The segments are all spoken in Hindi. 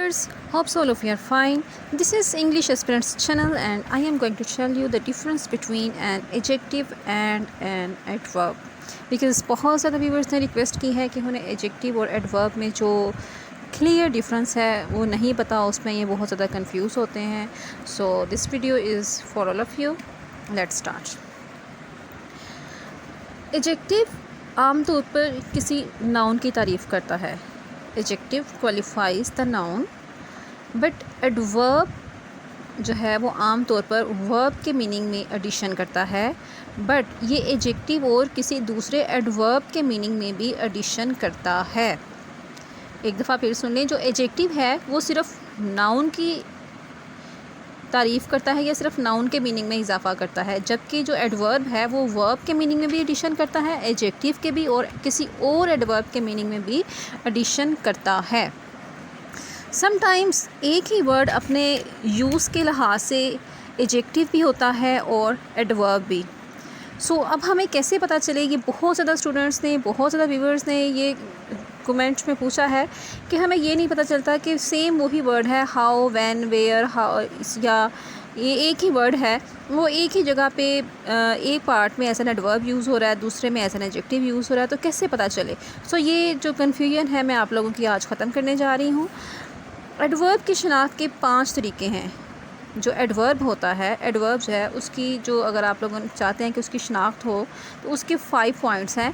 viewers, hope all of you are fine. This is English Aspirants channel and I am going to tell you the difference between an adjective and an adverb. Because बहुत ज़्यादा viewers ने रिक्वेस्ट की है कि उन्हें adjective और adverb में जो क्लियर डिफरेंस है वो नहीं पता, उसमें ये बहुत ज़्यादा कंफ्यूज होते हैं. So this video is for all of you. Let's start. Adjective आमतौर पर किसी नाउन की तारीफ़ करता है. Adjective qualifies the noun, but adverb जो है वो आम तौर पर वर्ब के मीनिंग में एडिशन करता है. बट ये एडजेक्टिव और किसी दूसरे एडवर्ब के मीनिंग में भी एडिशन करता है. एक दफ़ा फिर सुन लें, जो एडजेक्टिव है वो सिर्फ नाउन की तारीफ़ करता है या सिर्फ नाउन के मीनिंग में इजाफा करता है, जबकि जो एडवर्ब है वो वर्ब के मीनिंग में भी एडिशन करता है, एडजेक्टिव के भी और किसी और एडवर्ब के मीनिंग में भी एडिशन करता है. समटाइम्स एक ही वर्ड अपने यूज़ के लिहाज से एडजेक्टिव भी होता है और एडवर्ब भी. अब हमें कैसे पता चले, ये बहुत ज़्यादा स्टूडेंट्स ने, बहुत ज़्यादा व्यूअर्स ने ये कमेंट्स में पूछा है कि हमें ये नहीं पता चलता कि सेम वही वर्ड है, हाउ, व्हेन, वेयर, हाउ, या ये एक ही वर्ड है, वो एक ही जगह पे एक पार्ट में ऐसा एडवर्ब यूज़ हो रहा है, दूसरे में ऐसा एडजेक्टिव यूज़ हो रहा है, तो कैसे पता चले. ये जो कन्फ्यूजन है मैं आप लोगों की आज ख़त्म करने जा रही हूँ. एडवर्ब की शनाख्त के 5 तरीके हैं. जो एडवर्ब होता है, एडवर्ब जो है उसकी जो, अगर आप लोग चाहते हैं कि उसकी शनाख्त हो तो उसके 5 पॉइंट्स हैं.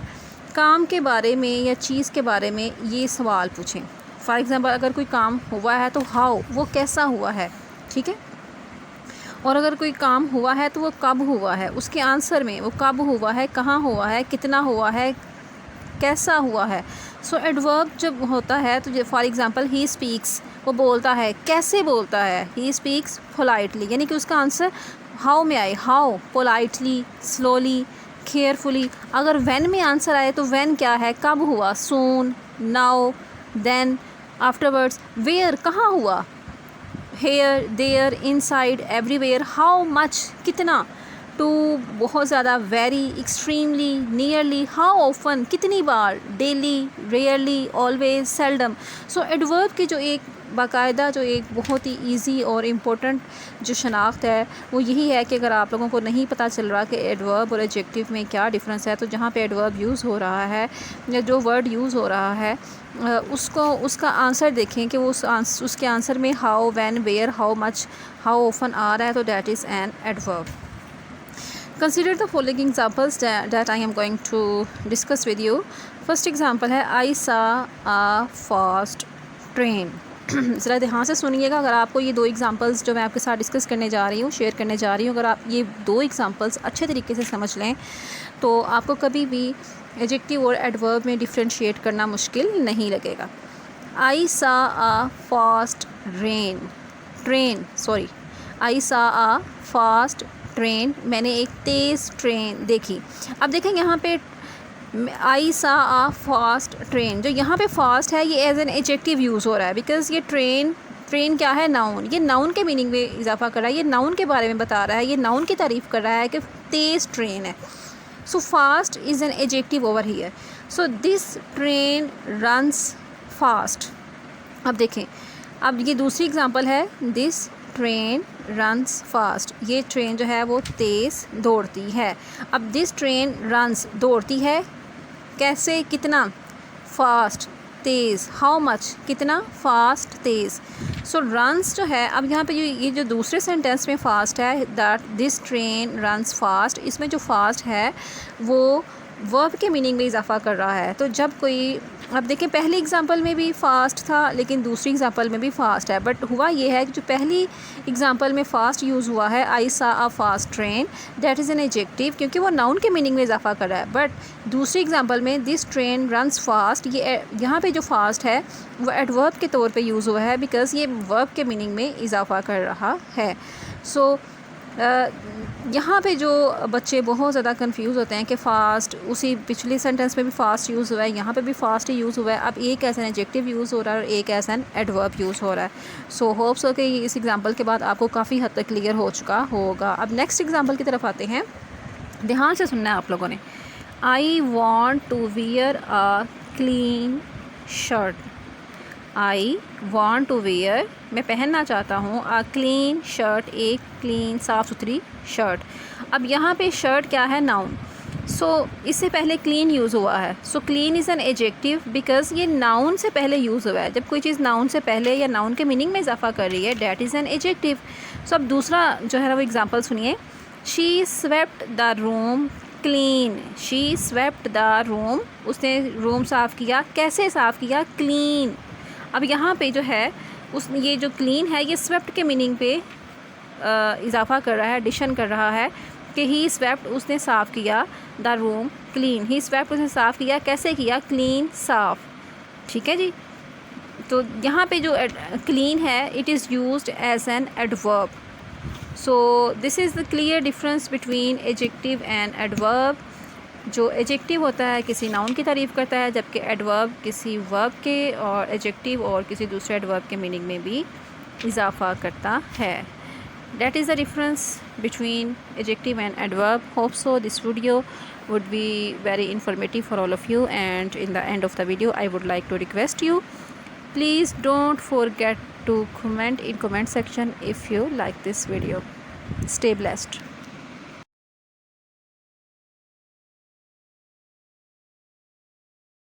काम के बारे में या चीज़ के बारे में ये सवाल पूछें. फॉर एग्ज़ाम्पल, अगर कोई काम हुआ है तो हाउ, वो कैसा हुआ है, ठीक है. और अगर कोई काम हुआ है तो वो कब हुआ है, उसके आंसर में वो कब हुआ है, कहाँ हुआ है, कितना हुआ है, कैसा हुआ है. एडवर्ब जब होता है तो फॉर एग्ज़ाम्पल, ही स्पीक्स, वो बोलता है, कैसे बोलता है, ही स्पीक्स पोलाइटली, यानी कि उसका आंसर हाउ में आए, हाउ, पोलाइटली, स्लोली, केयरफुली. अगर व्हेन में आंसर आए तो व्हेन क्या है, कब हुआ, soon, now, then, afterwards. Where, कहाँ हुआ, here, there, inside, everywhere. How much, कितना. टू, बहुत ज़्यादा, very, extremely, nearly. How often, कितनी बार, daily, rarely, always, seldom. Adverb की जो एक बाकायदा, जो एक बहुत ही इजी और इम्पोर्टेंट जो शनाख्त है वो यही है कि अगर आप लोगों को नहीं पता चल रहा कि एडवर्ब और एडजेक्टिव में क्या डिफरेंस है, तो जहाँ पे एडवर्ब यूज़ हो रहा है या जो वर्ड यूज़ हो रहा है उसका आंसर देखें कि वो उसके आंसर में how, when, where, how much, how often आ रहा है, तो that is an adverb. Consider the following examples that I am going to discuss with you. First example है, I saw a fast train. ज़रा ध्यान से सुनिएगा. अगर आपको ये 2 एग्जांपल्स जो मैं आपके साथ डिस्कस करने जा रही हूँ, शेयर करने जा रही हूँ, अगर आप ये 2 एग्जांपल्स अच्छे तरीके से समझ लें तो आपको कभी भी एडजेक्टिव और एडवर्ब में डिफ्रेंशिएट करना मुश्किल नहीं लगेगा. I saw a fast I saw a fast train, मैंने एक तेज़ ट्रेन देखी. अब देखें यहाँ पे आई सा आ फास्ट ट्रेन, जो यहाँ पे फास्ट है ये एज एन एडजेक्टिव यूज़ हो रहा है, बिकॉज़ ये ट्रेन क्या है, नाउन. ये नाउन के मीनिंग में इजाफा कर रहा है, ये नाउन के बारे में बता रहा है, ये नाउन की तारीफ़ कर रहा है कि तेज़ ट्रेन है. Fast is an adjective over here. This train runs fast. अब देखें, अब ये दूसरी एग्जांपल है, दिस ट्रेन रन्स फास्ट. ये ट्रेन जो है वो तेज़ दौड़ती है. अब दिस ट्रेन रन्स, दौड़ती है, कैसे, कितना, फास्ट, तेज़. हाउ मच, कितना, फास्ट, तेज़. रन्स जो है, अब यहाँ पे ये जो दूसरे सेंटेंस में फ़ास्ट है, that this train runs fast, इसमें जो फास्ट है वो वर्ब के मीनिंग में इजाफा कर रहा है. तो जब कोई, अब देखें, पहली एग्जांपल में भी फ़ास्ट था लेकिन दूसरी एग्जांपल में भी फ़ास्ट है, बट हुआ ये है कि जो पहली एग्जांपल में फ़ास्ट यूज़ हुआ है, आई सा a fast train, that is an adjective, क्योंकि वो नाउन के मीनिंग में इजाफा कर रहा है. बट दूसरी एग्जांपल में दिस ट्रेन रन्स फास्ट, ये यहाँ पे जो फास्ट है वो एडवर्ब के तौर पे यूज़ हुआ है, बिकॉज़ ये वर्ब के मीनिंग में इजाफा कर रहा है. यहाँ पे जो बच्चे बहुत ज़्यादा कंफ्यूज होते हैं कि फ़ास्ट, उसी पिछले सेंटेंस में भी फ़ास्ट यूज़ हुआ है, यहाँ पे भी फ़ास्ट ही यूज़ हुआ है. अब एक ऐसा एडजेक्टिव यूज़ हो रहा है और एक ऐसा एडवर्ब यूज़ हो रहा है. होप्स हो कि इस एग्जांपल के बाद आपको काफ़ी हद तक क्लियर हो चुका होगा. अब नेक्स्ट एग्जांपल की तरफ आते हैं. ध्यान से सुनना है आप लोगों ने. I want to wear a clean shirt. I want to wear, मैं पहनना चाहता हूँ, अ क्लीन शर्ट, एक क्लीन साफ़ सुथरी शर्ट। अब यहाँ पे शर्ट क्या है, नाउन। सो इससे पहले क्लीन यूज़ हुआ है। So clean is an adjective because ये नाउन से पहले यूज़ हुआ है। जब कोई चीज़ नाउन से पहले या नाउन के मीनिंग में इजाफा कर रही है, डैट इज़ एन एडजेक्टिव। सो अब दूसरा जो है ना वो एग्जांपल सुनिए। She swept the room clean, she swept the room, उसने रूम साफ़ किया, कैसे साफ़ किया, क्लीन। अब यहाँ पे जो है उस ये जो क्लीन है ये स्वेप्ट के मीनिंग पे इजाफा कर रहा है, एडिशन कर रहा है कि ही स्वेप्ट, उसने साफ़ किया, the room clean, he swept, उसने साफ़ किया, कैसे किया, क्लीन, साफ़। ठीक है जी। तो यहाँ पे जो क्लीन है it is used as an adverb. So this is the clear difference between adjective and adverb. जो एडजेक्टिव होता है किसी नाउन की तारीफ़ करता है, जबकि एडवर्ब किसी वर्ब के और एडजेक्टिव और किसी दूसरे एडवर्ब के मीनिंग में भी इजाफा करता है। That is the difference between adjective and adverb. Hope so this video would be very informative for all of you, and in the end of the video I would like to request you, please don't forget to comment in comment section if you like this video. Stay blessed.